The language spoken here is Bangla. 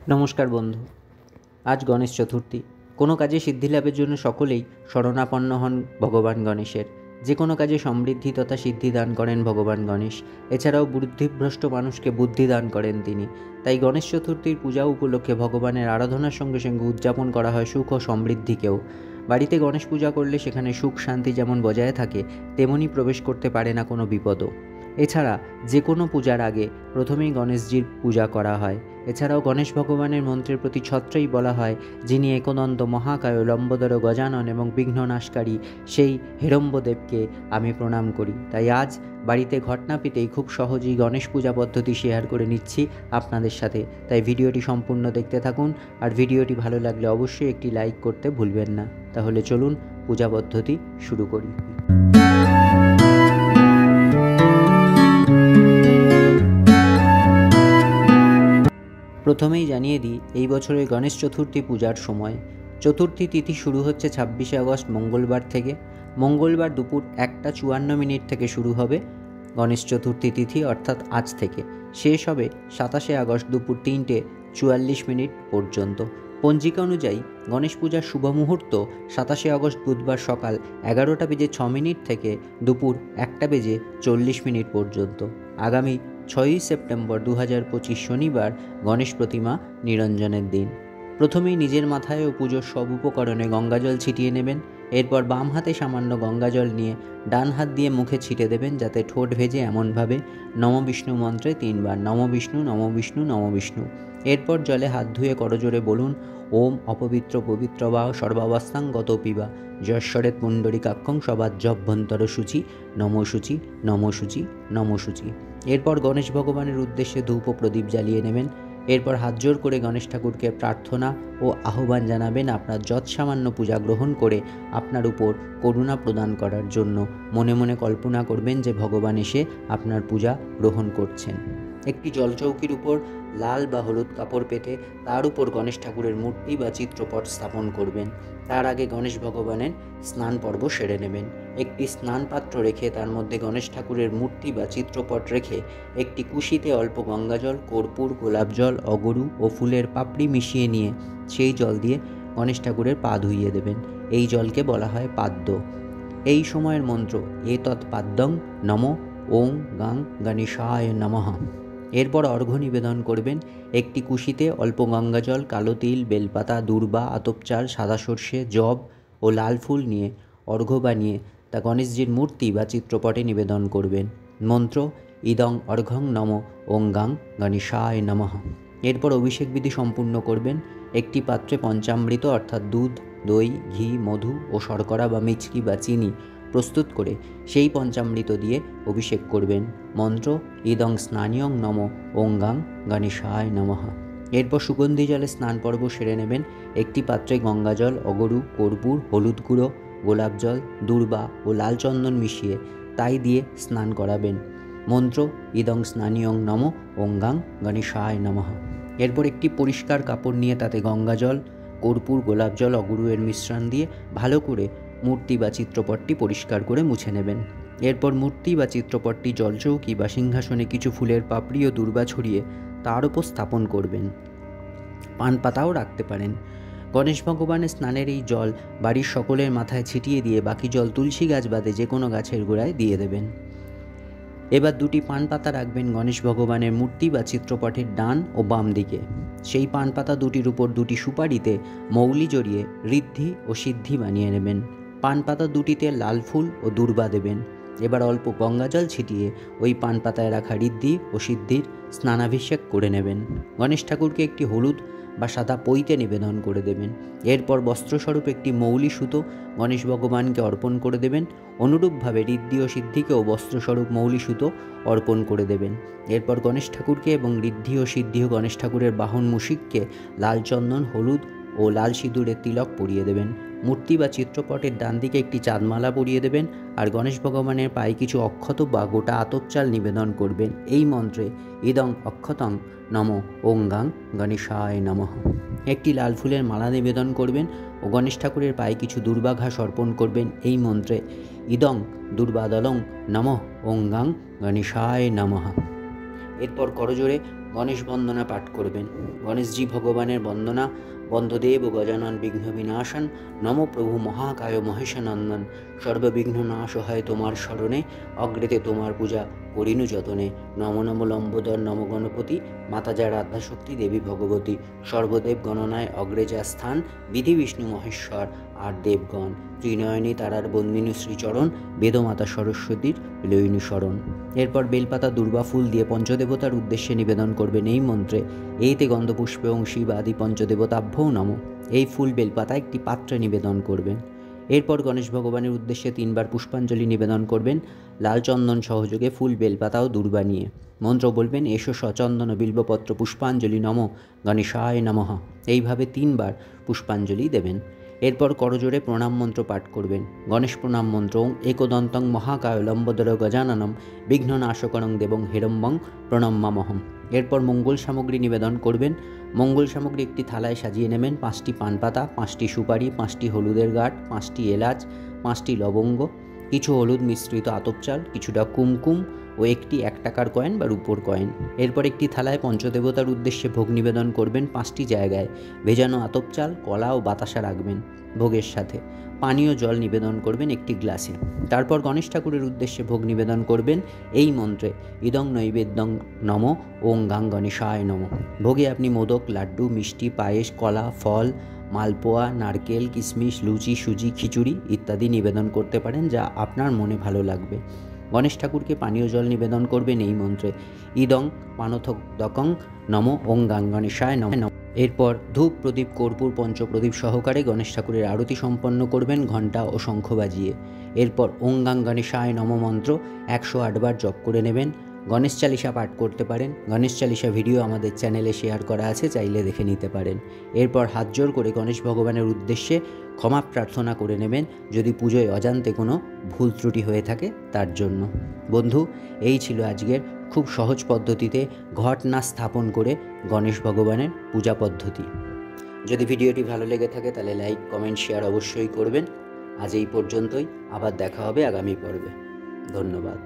নমস্কার বন্ধু। আজ গণেশ চতুর্থী। কোনো কাজে সিদ্ধি লাভের জন্য সকলেই শরণাপন্ন হন ভগবান গণেশের। যে কোনো কাজে সমৃদ্ধি তথা সিদ্ধি দান করেন ভগবান গণেশ। এছাড়াও বুদ্ধিভ্রষ্ট মানুষকে বুদ্ধি দান করেন তিনি। তাই গণেশ চতুর্থীর পূজা উপলক্ষে ভগবানের আরাধনার সঙ্গে সঙ্গে উদযাপন করা হয় সুখ ও সমৃদ্ধিকেও। বাড়িতে গণেশ পূজা করলে সেখানে সুখ শান্তি যেমন বজায় থাকে, তেমনি প্রবেশ করতে পারে না কোনো বিপদও। এছাড়া যে কোনো পূজার আগে প্রথমেই গণেশজির পূজা করা হয়। এছাড়াও গণেশ ভগবানের মন্ত্রের প্রতি ছত্রেই বলা হয়, যিনি একদন্ত মহাকায় লম্বোদর গজানন এবং বিঘ্ননাশকারী, সেই হেরম্বদেবকে আমি প্রণাম করি। তাই আজ বাড়িতে ঘটনা পেতেই খুব সহজেই গণেশ পূজা পদ্ধতি শেয়ার করে নিচ্ছি আপনাদের সাথে। তাই ভিডিওটি সম্পূর্ণ দেখতে থাকুন, আর ভিডিওটি ভালো লাগলে অবশ্যই একটি লাইক করতে ভুলবেন না। তাহলে চলুন পূজা পদ্ধতি শুরু করি। প্রথমেই জানিয়ে দিই এই বছরের গণেশ চতুর্থী পূজার সময়। চতুর্থী তিথি শুরু হচ্ছে 26শে আগস্ট মঙ্গলবার থেকে। মঙ্গলবার দুপুর 1:54 থেকে শুরু হবে গণেশ চতুর্থী তিথি, অর্থাৎ আজ থেকে। শেষ হবে 27শে আগস্ট দুপুর 3:44 পর্যন্ত। পঞ্জিকা অনুযায়ী গণেশ পূজার শুভ মুহূর্ত 27শে আগস্ট বুধবার সকাল 11:06 থেকে দুপুর 1:40 পর্যন্ত। আগামী 6ই সেপ্টেম্বর 2025 শনিবার গণেশ প্রতিমা নিরঞ্জনের দিন। প্রথমেই নিজের মাথায় ও পুজোর সব উপকরণে গঙ্গাজল ছিটিয়ে নেবেন। এরপর বাম হাতে সামান্য গঙ্গাজল নিয়ে ডান হাত দিয়ে মুখে ছিটে দেবেন, যাতে ঠোঁট ভেজে এমনভাবে নম বিষ্ণু মন্ত্রে 3 বার নম বিষ্ণু নম বিষ্ণু নম বিষ্ণু। এরপর জলে হাত ধুয়ে করজোরে বলুন, ওম অপবিত্র পবিত্র বা সর্বাবস্থাং গত পিবা যশ্বরেত পুণ্ডরিকাক্ষং সবাজ্যভ্যন্তর সূচি নম সূচি নম সূচি নম সূচি। এরপর গণেশ ভগবানের উদ্দেশ্যে ধূপ ও প্রদীপ জ্বালিয়ে নেবেন। এরপর হাত জোর করে গণেশ ঠাকুরকে প্রার্থনা ও আহ্বান জানাবেন আপনার যৎসামান্য পূজা গ্রহণ করে আপনার উপর করুণা প্রদান করার জন্য। মনে মনে কল্পনা করবেন যে ভগবান এসে আপনার পূজা গ্রহণ করছেন। একটি জলচৌকির উপর লাল বা হলুদ কাপড় পেতে তার উপর গণেশ ঠাকুরের মূর্তি বা চিত্রপট স্থাপন করবেন। তার আগে গণেশ ভগবানের স্নান পর্ব সেরে নেবেন। একটি স্নান পাত্র রেখে তার মধ্যে গণেশ ঠাকুরের মূর্তি বা চিত্রপট রেখে একটি কুশিতে অল্প গঙ্গাজল, কর্পূর, গোলাপ জল, অগরু ও ফুলের পাপড়ি মিশিয়ে নিয়ে সেই জল দিয়ে গণেশ ঠাকুরের পা ধুইয়ে দেবেন। এই জলকে বলা হয় পাদ্য। এই সময়ের মন্ত্র এতৎ পাদ্যং নম ওং গাং গণেশায় নমঃ। এরপর অর্ঘ্য নিবেদন করবেন। একটি কুশিতে অল্প গঙ্গাজল, কালো তিল, বেলপাতা, দূর্বা, আতপ চাল, সাদা সর্ষে, জব ও লাল ফুল নিয়ে অর্ঘ্য বানিয়ে তা গণেশজির মূর্তি বা চিত্রপটে নিবেদন করবেন। মন্ত্র ইদং অর্ঘ্যং নম ওং গাং গণেশায় নমঃ। এরপর অভিষেক বিধি সম্পূর্ণ করবেন। একটি পাত্রে পঞ্চামৃত অর্থাৎ দুধ, দই, ঘি, মধু ও শর্করা বা মিছরি বা চিনি প্রস্তুত করে সেই পঞ্চামৃত দিয়ে অভিষেক করবেন। মন্ত্র ইদং স্নানিয়ং নম ওং গাং গণেশায় নমঃ। এরপর সুগন্ধি জলে স্নান পর্ব সেরে নেবেন। একটি পাত্রে গঙ্গাজল, অগরু, কর্পূর, হলুদ গুঁড়ো, গোলাপ জল, দূর্বা ও লাল চন্দন মিশিয়ে তাই দিয়ে স্নান করাবেন। মন্ত্র ইদং স্নানিয়ং নম ওং গাং গণেশায় নমঃ। এরপর একটি পরিষ্কার কাপড় নিয়ে তাতে গঙ্গাজল, কর্পূর, গোলাপ জল, অগরুয়ের মিশ্রণ দিয়ে ভালো করে মূর্তি বা চিত্রপটটি পরিষ্কার করে মুছে নেবেন। এরপর মূর্তি বা চিত্রপটটি জলচৌকি বা সিংহাসনে কিছু ফুলের পাপড়ি ও দূর্বা ছড়িয়ে তার উপর স্থাপন করবেন। পান পাতাও রাখতে পারেন। গণেশ ভগবানের স্নানের এই জল বাড়ির সকলের মাথায় ছিটিয়ে দিয়ে বাকি জল তুলসী গাছ বাদে যে কোনো গাছের গোড়ায় দিয়ে দেবেন। এবার দুটি পান পাতা রাখবেন গণেশ ভগবানের মূর্তি বা চিত্রপটের ডান ও বাম দিকে। সেই পান পাতা দুটির উপর দুটি সুপারিতে মৌলি জড়িয়ে ঋদ্ধি ও সিদ্ধি বানিয়ে নেবেন। পান পাতা দুটিতে লাল ফুল ও দূর্বা দেবেন। এবার অল্প গঙ্গাজল ছিটিয়ে ওই পান পাতায় রাখা ঋদ্ধি ও সিদ্ধির স্নানাভিষেক করে নেবেন। গণেশ ঠাকুরকে একটি হলুদ বা সাদা পৈতে নিবেদন করে দেবেন। এরপর বস্ত্রস্বরূপ একটি মৌলি সুতো গণেশ ভগবানকে অর্পণ করে দেবেন। অনুরূপভাবে ঋদ্ধি ও সিদ্ধিকেও বস্ত্রস্বরূপ মৌলি সুতো অর্পণ করে দেবেন। এরপর গণেশ ঠাকুরকে এবং ঋদ্ধি ও সিদ্ধি ও গণেশ ঠাকুরের বাহন মুশিককে লাল চন্দন, হলুদ ও লাল সিঁদুরের তিলক পরিয়ে দেবেন। মূর্তি বা চিত্রপটের ডান দিকে একটি চাঁদমালা পরিয়ে দেবেন আর গণেশ ভগবানের পায়ে কিছু অক্ষত বা গোটা আতপ চাল নিবেদন করবেন এই মন্ত্রে ইদং অক্ষতং নম ওং গাং গণেশায় নমঃ। একটি লাল ফুলের মালা নিবেদন করবেন ও গণেশ ঠাকুরের পায়ে কিছু দূর্বা ঘাস অর্পণ করবেন এই মন্ত্রে ইদং দুর্বাদলং নমঃ ওং গাং গণেশায় নমঃ। এরপর করজোড়ে গণেশ বন্দনা পাঠ করবেন। গণেশজি ভগবানের বন্দনা। বন্ধদেব গজানন বিঘ্ন বিনাশন, নম প্রভু মহাকায় মহেশনন্দন, সর্ববিঘ্ন নাশ হয় তোমার স্মরণে, অগ্রেতে তোমার পূজা করিনু যতনে, নম নম লম্বোদর নম গণপতি, মাতা যার আদ্যাশক্তি দেবী ভগবতী, সর্বদেব গণনায় অগ্রে যা স্থান, বিধি বিষ্ণু মহেশ্বর আর দেবগণ, ত্রিনয়নী তারার বন্দিনী শ্রীচরণ, বেদমাতা সরস্বতীর বিলয়িনী শরণ। এরপর বেলপাতা দুর্বা ফুল দিয়ে পঞ্চদেবতার উদ্দেশ্যে নিবেদন করবেন এই মন্ত্রে, এইতে গন্ধপুষ্পে ওং শিব আদি পঞ্চদেবতাভ্যও নমঃ। এই ফুল বেলপাতা একটি পাত্রে নিবেদন করবেন। এরপর গণেশ ভগবানের উদ্দেশ্যে 3 বার পুষ্পাঞ্জলি নিবেদন করবেন, লাল চন্দন সহযোগে ফুল বেলপাতা ও দুর্বা নিয়ে। মন্ত্র বলবেন, এসো সচন্দন বিল্বপত্র পুষ্পাঞ্জলি নমঃ গণেশায় নমঃ। এইভাবে 3 বার পুষ্পাঞ্জলি দেবেন। এরপর করজোড়ে প্রণাম মন্ত্র পাঠ করবেন। গণেশ প্রণাম মন্ত্র, একদন্তং মহাকায় লম্বোদর গজাননম বিঘ্ননাশকরং দেবং হেরম্বং প্রণম্মামহম। এরপর মঙ্গল সামগ্রী নিবেদন করবেন। মঙ্গল সামগ্রী একটি থালায় সাজিয়ে নেবেন। 5টি পান পাতা, 5টি সুপারি, 5টি হলুদের গাঁট, 5টি এলাচ, 5টি লবঙ্গ, কিছু হলুদ মিশ্রিত আতপ চাল, কিছুটা কুমকুম ও একটি 1 টাকার কয়েন বা রূপোর কয়েন। এরপর একটি থালায় পঞ্চদেবতার উদ্দেশ্যে ভোগ নিবেদন করবেন। 5টি জায়গায় ভেজানো আতপ চাল, কলা ও বাতাসা রাখবেন ভোগের সাথে। পানীয় জল নিবেদন করবেন একটি গ্লাসে। তারপর গণেশ ঠাকুরের উদ্দেশ্যে ভোগ নিবেদন করবেন এই মন্ত্রে, ইদং নৈবেদ্যং নম ওং গাং গণেশায় নম। ভোগে আপনি মোদক, লাড্ডু, মিষ্টি, পায়েস, কলা, ফল, মালপোয়া, নারকেল, কিশমিশ, লুচি, সুজি, খিচুড়ি ইত্যাদি নিবেদন করতে পারেন, যা আপনার মনে ভালো লাগবে। গণেশ ঠাকুরকে পানীয় জল নিবেদন করবেন এই মন্ত্রে, ইদং পানথদকং নম ওং গাং গণেশায় নম। এরপর ধূপ, প্রদীপ, কর্পূর, পঞ্চপ্রদীপ সহকারে গণেশ ঠাকুরের আরতি সম্পন্ন করবেন ঘণ্টা ও শঙ্খ বাজিয়ে। এরপর ওং গাং গণেশায় নম মন্ত্র 108 বার জপ করে নেবেন। গণেশ চালিসা পাঠ করতে পারেন। গণেশ চালিসা ভিডিও আমাদের চ্যানেলে শেয়ার করা আছে, চাইলে দেখে নিতে পারেন। এরপর হাত জোড় করে গণেশ ভগবানের উদ্দেশ্যে ক্ষমা প্রার্থনা করে নেবেন, যদি পুজোয় অজান্তে কোনো ভুল ত্রুটি হয়ে থাকে তার জন্য। বন্ধু, এই ছিল আজকের খুব সহজ পদ্ধতিতে ঘটনা স্থাপন করে গণেশ ভগবানের পূজা পদ্ধতি। যদি ভিডিওটি ভালো লেগে থাকে তাহলে লাইক, কমেন্ট, শেয়ার অবশ্যই করবেন। আজ এই পর্যন্তই, আবার দেখা হবে আগামী পর্বে। ধন্যবাদ।